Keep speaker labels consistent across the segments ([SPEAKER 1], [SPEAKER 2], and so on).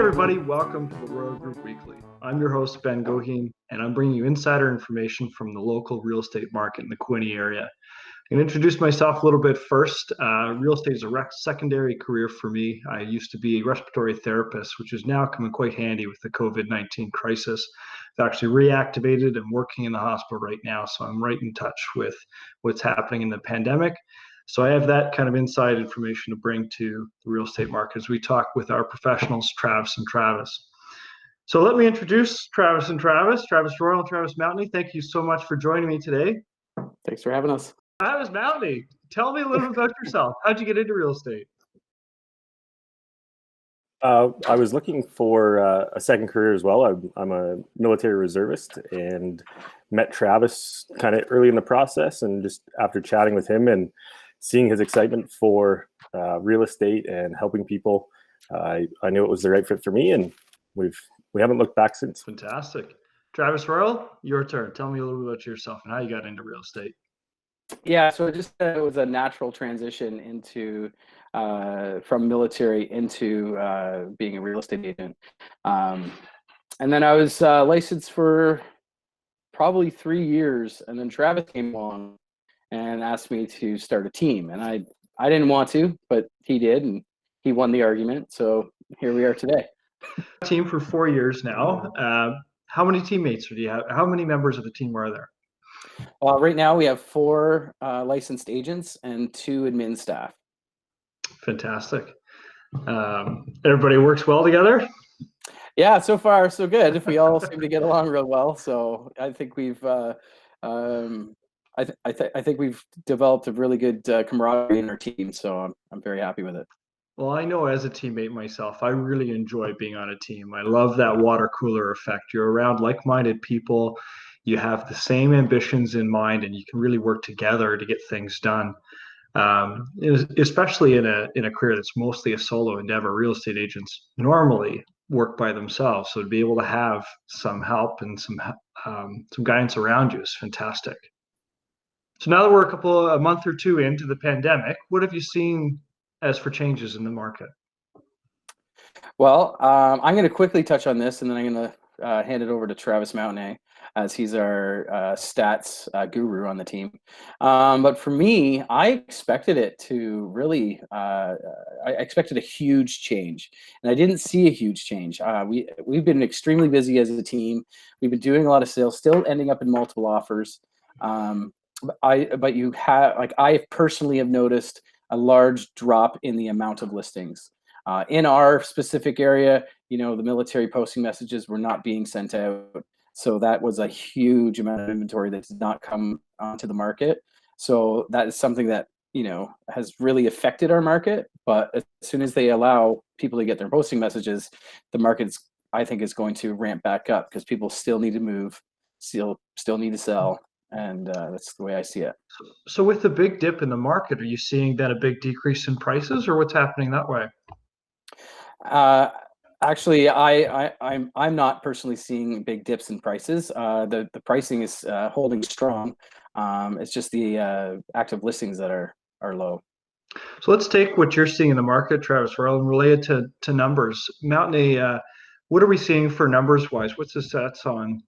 [SPEAKER 1] everybody. Welcome to the Royle Group Weekly. I'm your host, Ben Goheen, and I'm bringing you insider information from the local real estate market in the Quinte area. I'm going to introduce myself a little bit first. Real estate is a secondary career for me. I used to be a respiratory therapist, which is now coming quite handy with the COVID-19 crisis. I've actually reactivated and working in the hospital right now, so I'm right in touch with what's happening in the pandemic. So I have that kind of inside information to bring to the real estate market as we talk with our professionals, Travis and Travis. So let me introduce Travis and Travis Royle and Travis Mountney. Thank you so much for joining me today.
[SPEAKER 2] Thanks for having us.
[SPEAKER 1] Travis Mountney, tell me a little bit about yourself. How'd you get into real estate?
[SPEAKER 2] I was looking for a second career as well. I'm a military reservist and met Travis kind of early in the process, and just after chatting with him and seeing his excitement for real estate and helping people, I knew it was the right fit for me, and we haven't looked back since.
[SPEAKER 1] Fantastic. Travis Royle, your turn. Tell me a little bit about yourself and how you got into real estate.
[SPEAKER 2] Yeah, so it was a natural transition into from military into being a real estate agent, and then I was licensed for probably 3 years, and then Travis came along and asked me to start a team, and I didn't want to, but he did, and he won the argument. So here we are today.
[SPEAKER 1] Team for 4 years now. How many teammates do you have? How many members of the team are there?
[SPEAKER 2] Right now we have 4 licensed agents and 2 admin staff.
[SPEAKER 1] Fantastic. Everybody works well together?
[SPEAKER 2] Yeah, so far so good. We all seem to get along real well. So I think we've I think we've developed a really good camaraderie in our team. So I'm very happy with it.
[SPEAKER 1] Well, I know as a teammate myself, I really enjoy being on a team. I love that water cooler effect. You're around like-minded people. You have the same ambitions in mind, and you can really work together to get things done. Especially in a career that's mostly a solo endeavor. Real estate agents normally work by themselves, so to be able to have some help and some guidance around you is fantastic. So now that we're a month or two into the pandemic, what have you seen as for changes in the market?
[SPEAKER 2] Well, I'm going to quickly touch on this, and then I'm going to hand it over to Travis Mountney, as he's our stats guru on the team. But for me, I expected it to really, I expected a huge change, and I didn't see a huge change. We've been extremely busy as a team. We've been doing a lot of sales, still ending up in multiple offers. But I personally have noticed a large drop in the amount of listings. In our specific area, the military posting messages were not being sent out. So that was a huge amount of inventory that did not come onto the market. So that is something that, has really affected our market. But as soon as they allow people to get their posting messages, the market's, I think, is going to ramp back up, because people still need to move, still need to sell. And that's the way I see it.
[SPEAKER 1] So with the big dip in the market, are you seeing then a big decrease in prices, or what's happening that way?
[SPEAKER 2] Actually, I'm not personally seeing big dips in prices. The pricing is holding strong. It's just the active listings that are low.
[SPEAKER 1] So let's take what you're seeing in the market, Travis Royle, and relate it to numbers. Mountney, what are we seeing for numbers wise? What's the stats on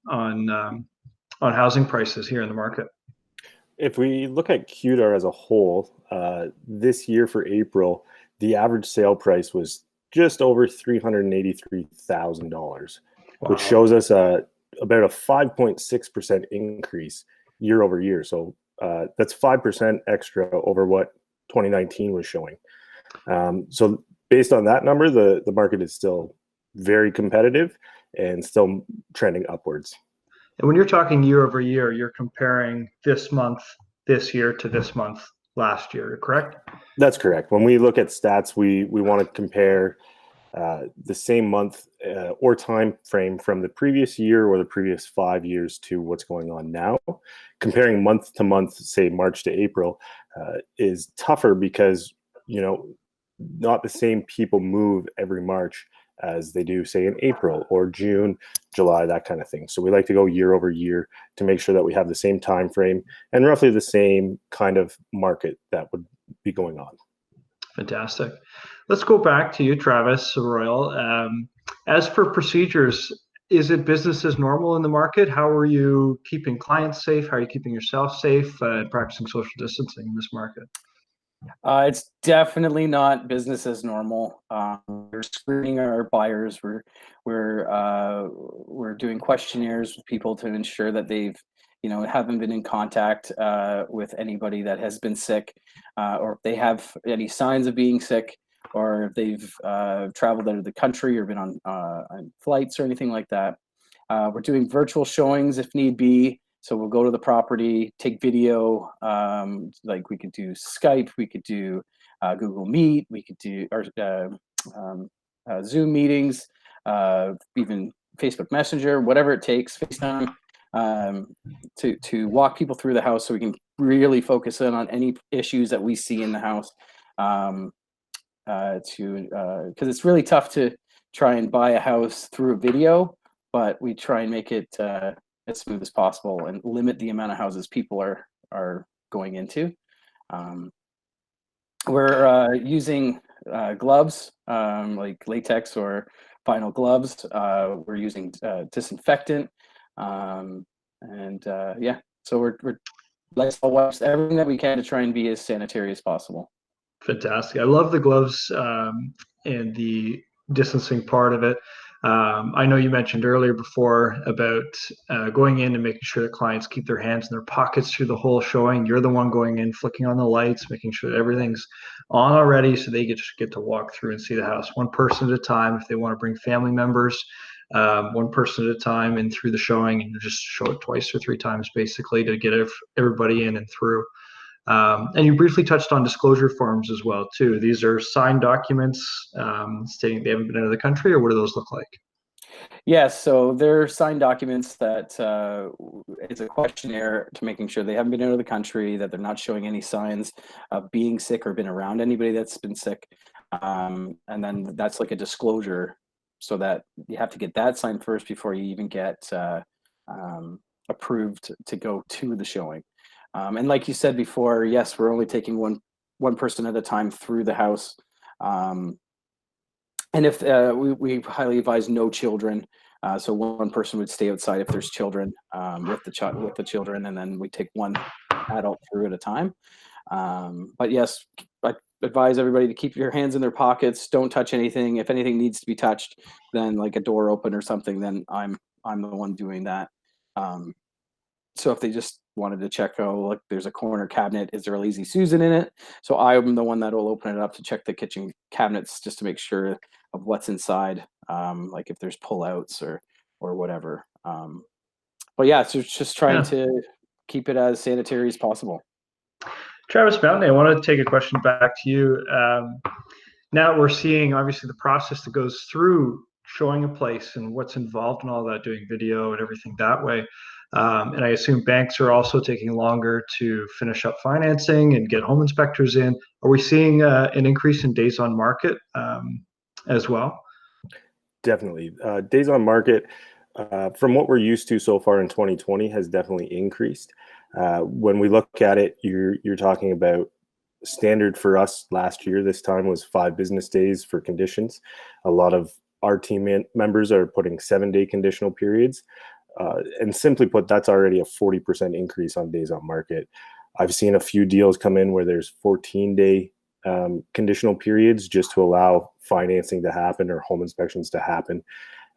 [SPEAKER 1] housing prices here in the market?
[SPEAKER 2] If we look at QDAR as a whole, this year for April, the average sale price was just over $383,000, which shows us about a 5.6% increase year over year. So that's 5% extra over what 2019 was showing. So based on that number, the market is still very competitive and still trending upwards.
[SPEAKER 1] And when you're talking year over year, you're comparing this month, this year to this month last year, correct?
[SPEAKER 2] That's correct. When we look at stats, we want to compare the same month or time frame from the previous year or the previous 5 years to what's going on now. Comparing month to month, say March to April, is tougher because, not the same people move every March as they do, say, in April or June, July, that kind of thing. So we like to go year over year to make sure that we have the same time frame and roughly the same kind of market that would be going on.
[SPEAKER 1] Fantastic. Let's go back to you, Travis Royle. As for procedures, is it business as normal in the market? How are you keeping clients safe? How are you keeping yourself safe and practicing social distancing in this market?
[SPEAKER 2] It's definitely not business as normal. We're screening our buyers. We're doing questionnaires with people to ensure that they've, haven't been in contact with anybody that has been sick, or if they have any signs of being sick, or if they've traveled out of the country or been on flights or anything like that. We're doing virtual showings if need be. So we'll go to the property, take video, like we could do Skype, we could do Google Meet, we could do Zoom meetings, even Facebook Messenger, whatever it takes, FaceTime, to walk people through the house so we can really focus in on any issues that we see in the house. Because it's really tough to try and buy a house through a video, but we try and make it as smooth as possible and limit the amount of houses people are going into. We're using gloves, like latex or vinyl gloves. We're using disinfectant, yeah. So we're Lysol wipes, everything that we can to try and be as sanitary as possible.
[SPEAKER 1] Fantastic. I love the gloves and the distancing part of it. I know you mentioned earlier before about going in and making sure that clients keep their hands in their pockets through the whole showing. You're the one going in, flicking on the lights, making sure that everything's on already so they get to walk through and see the house one person at a time. If they want to bring family members, one person at a time and through the showing, and just show it twice or three times basically to get everybody in and through. And you briefly touched on disclosure forms as well, too. These are signed documents stating they haven't been out of the country, or what do those look like?
[SPEAKER 2] Yes, so they're signed documents that is a questionnaire to making sure they haven't been out of the country, that they're not showing any signs of being sick or been around anybody that's been sick. And then that's like a disclosure, so that you have to get that signed first before you even get approved to go to the showing. And like you said before, yes, we're only taking one person at a time through the house. And if we highly advise no children, so one person would stay outside if there's children with the children, and then we take one adult through at a time. But yes, I advise everybody to keep your hands in their pockets. Don't touch anything. If anything needs to be touched, then like a door open or something, then I'm the one doing that. So if they just wanted to check, oh, look, there's a corner cabinet, is there a Lazy Susan in it? So I'm the one that will open it up to check the kitchen cabinets just to make sure of what's inside, like if there's pullouts or whatever. But yeah, so it's just trying to keep it as sanitary as possible.
[SPEAKER 1] Travis Mountain, I want to take a question back to you. Now we're seeing obviously the process that goes through showing a place and what's involved in all that, doing video and everything that way. And I assume banks are also taking longer to finish up financing and get home inspectors in. Are we seeing an increase in days on market as well?
[SPEAKER 3] Definitely. Days on market, from what we're used to so far in 2020, has definitely increased. When we look at it, you're talking about standard for us last year. This time was 5 business days for conditions. A lot of our team members are putting 7-day conditional periods. And simply put, that's already a 40% increase on days on market. I've seen a few deals come in where there's 14-day conditional periods just to allow financing to happen or home inspections to happen,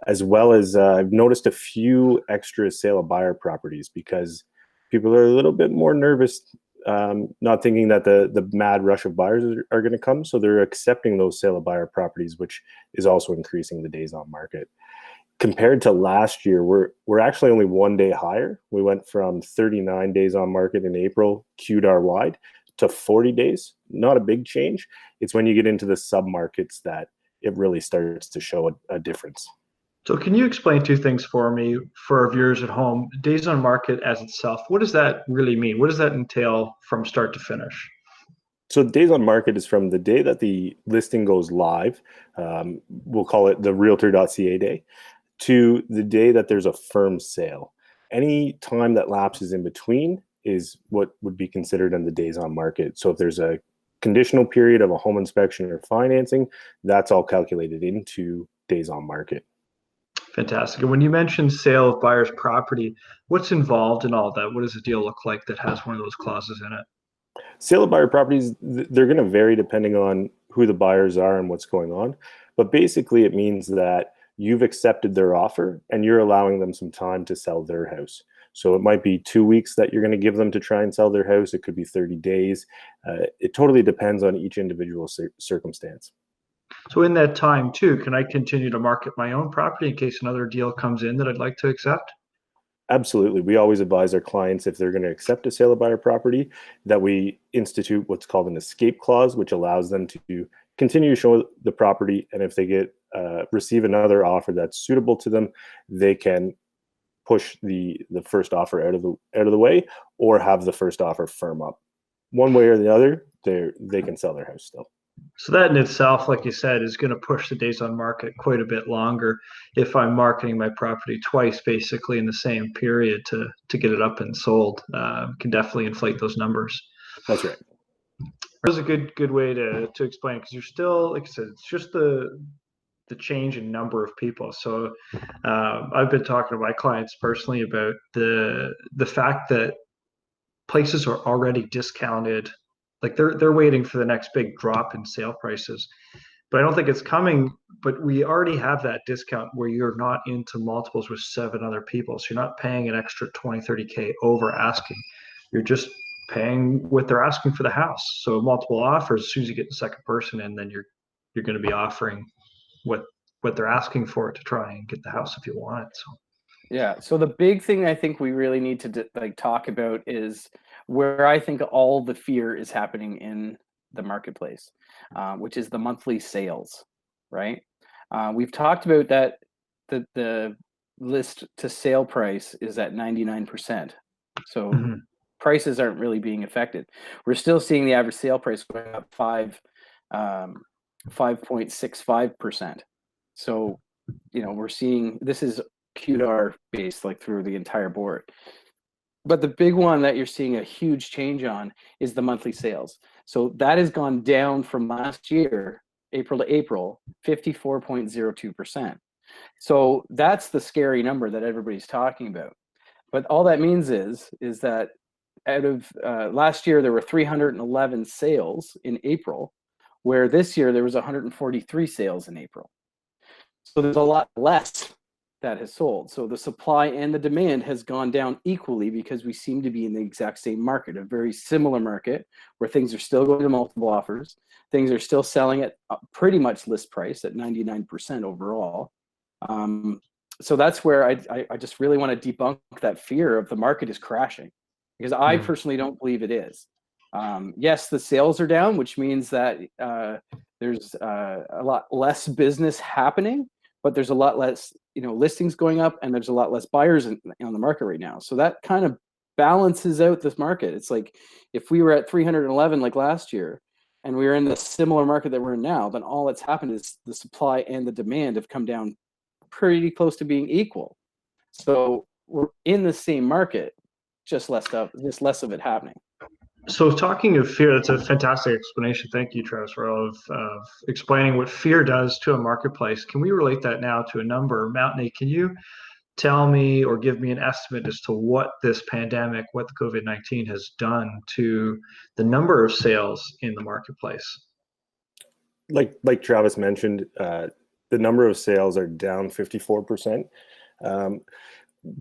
[SPEAKER 3] as well as I've noticed a few extra sale of buyer properties because people are a little bit more nervous, not thinking that the mad rush of buyers are going to come. So they're accepting those sale of buyer properties, which is also increasing the days on market. Compared to last year, we're actually only 1 day higher. We went from 39 days on market in April, QDAR wide, to 40 days. Not a big change. It's when you get into the sub-markets that it really starts to show a difference.
[SPEAKER 1] So can you explain 2 things for me, for our viewers at home? Days on market as itself, what does that really mean? What does that entail from start to finish?
[SPEAKER 3] So days on market is from the day that the listing goes live, we'll call it the realtor.ca day, to the day that there's a firm sale. Any time that lapses in between is what would be considered in the days on market. So if there's a conditional period of a home inspection or financing, that's all calculated into days on market.
[SPEAKER 1] Fantastic. And when you mentioned sale of buyer's property, what's involved in all that? What does a deal look like that has one of those clauses in it?
[SPEAKER 3] Sale of buyer properties, they're going to vary depending on who the buyers are and what's going on. But basically, it means that you've accepted their offer and you're allowing them some time to sell their house. So it might be 2 weeks that you're going to give them to try and sell their house. It could be 30 days. It totally depends on each individual circumstance.
[SPEAKER 1] So in that time too, can I continue to market my own property in case another deal comes in that I'd like to accept?
[SPEAKER 3] Absolutely. We always advise our clients, if they're going to accept a sale of buyer property, that we institute what's called an escape clause, which allows them to continue to show the property. And if they get receive another offer that's suitable to them, they can push the first offer out of the way, or have the first offer firm up. One way or the other, they can sell their house still.
[SPEAKER 1] So that in itself, like you said, is going to push the days on market quite a bit longer if I'm marketing my property twice, basically in the same period to get it up and sold. Can definitely inflate those numbers.
[SPEAKER 3] That's right.
[SPEAKER 1] That was a good way to explain it, because you're still, like I said, it's just the change in number of people. So I've been talking to my clients personally about the fact that places are already discounted. Like they're waiting for the next big drop in sale prices, but I don't think it's coming. But we already have that discount where you're not into multiples with 7 other people, so you're not paying an extra 20-30K over asking. You're just paying what they're asking for the house. So multiple offers, as soon as you get the second person in, then you're going to be offering what they're asking for to try and get the house if you want it. So
[SPEAKER 2] Yeah. So the big thing I think we really need to talk about is where I think all the fear is happening in the marketplace, which is the monthly sales, right? We've talked about that the list to sale price is at 99%. So prices aren't really being affected. We're still seeing the average sale price going up 5.65%. So, we're seeing this is QDAR based, like through the entire board. But the big one that you're seeing a huge change on is the monthly sales. So that has gone down from last year, April to April, 54.02%. So that's the scary number that everybody's talking about. But all that means is that out of last year, there were 311 sales in April, where this year there was 143 sales in April. So there's a lot less that has sold. So the supply and the demand has gone down equally, because we seem to be in the exact same market, a very similar market where things are still going to multiple offers. Things are still selling at pretty much list price at 99% overall. So that's where I just really want to debunk that fear of the market is crashing, because I personally don't believe it is. Yes, the sales are down, which means that there's a lot less business happening, but there's a lot less, listings going up, and there's a lot less buyers on the market right now. So that kind of balances out this market. It's like if we were at 311 like last year, and we were in the similar market that we're in now, then all that's happened is the supply and the demand have come down pretty close to being equal. So we're in the same market, just less of it happening.
[SPEAKER 1] So talking of fear, that's a fantastic explanation. Thank you, Travis, of explaining what fear does to a marketplace. Can we relate that now to a number? Mountain, can you tell me or give me an estimate as to what this pandemic, what the COVID-19 has done to the number of sales in the marketplace?
[SPEAKER 3] Like Travis mentioned, the number of sales are down 54%.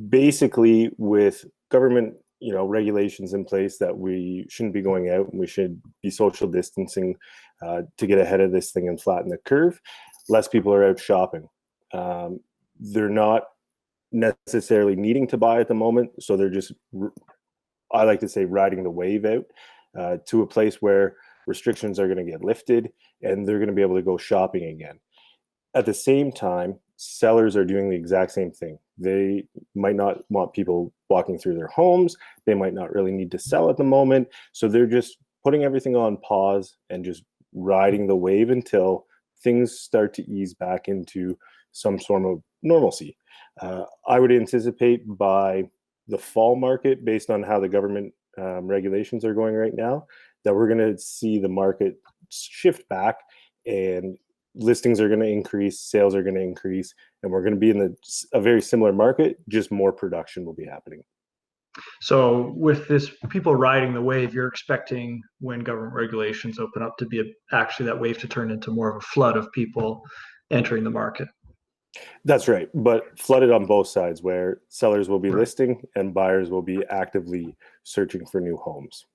[SPEAKER 3] Basically, with government regulations in place that we shouldn't be going out and we should be social distancing to get ahead of this thing and flatten the curve, less people are out shopping. They're not necessarily needing to buy at the moment, so they're just, I like to say, riding the wave out to a place where restrictions are going to get lifted and they're going to be able to go shopping again. At the same time, sellers are doing the exact same thing. They might not want people walking through their homes. They might not really need to sell at the moment. So they're just putting everything on pause and just riding the wave until things start to ease back into some sort of normalcy. I would anticipate by the fall market, based on how the government regulations are going right now, that we're going to see the market shift back and listings are going to increase, sales are going to increase, and we're going to be in a very similar market, just more production will be happening.
[SPEAKER 1] So with this people riding the wave, you're expecting when government regulations open up to be actually that wave to turn into more of a flood of people entering the market.
[SPEAKER 3] That's right, but flooded on both sides, where sellers will be
[SPEAKER 1] Right.
[SPEAKER 3] listing and buyers will be actively searching for new homes.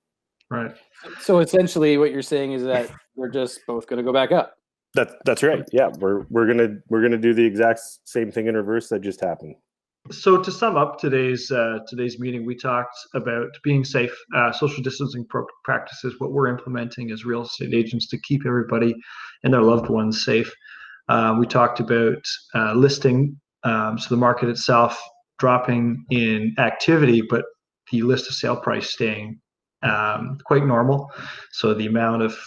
[SPEAKER 1] Right.
[SPEAKER 2] So essentially, what you're saying is that they're just both going to go back up.
[SPEAKER 3] That's right. Yeah, we're gonna do the exact same thing in reverse that just happened.
[SPEAKER 1] So to sum up today's meeting, we talked about being safe, social distancing practices, what we're implementing as real estate agents to keep everybody and their loved ones safe. We talked about listing, so the market itself dropping in activity, but the list of sale price staying quite normal. So the amount of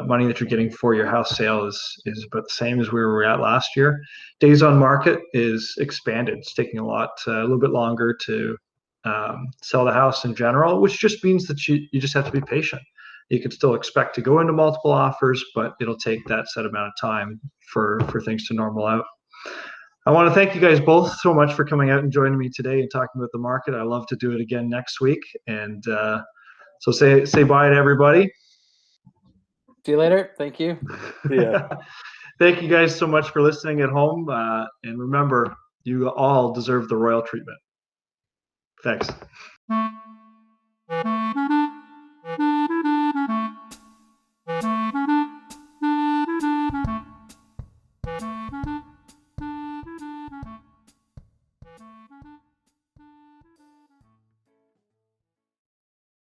[SPEAKER 1] money that you're getting for your house sale is about the same as we were at last year. Days on market is expanded. It's taking a little bit longer to sell the house in general, which just means that you just have to be patient. You could still expect to go into multiple offers, but it'll take that set amount of time for things to normal out. I want to thank you guys both so much for coming out and joining me today and talking about the market. I love to do it again next week. And so say bye to everybody.
[SPEAKER 2] See you later. Thank you.
[SPEAKER 3] Yeah.
[SPEAKER 1] Thank you guys so much for listening at home. And remember, you all deserve the Royle treatment. Thanks.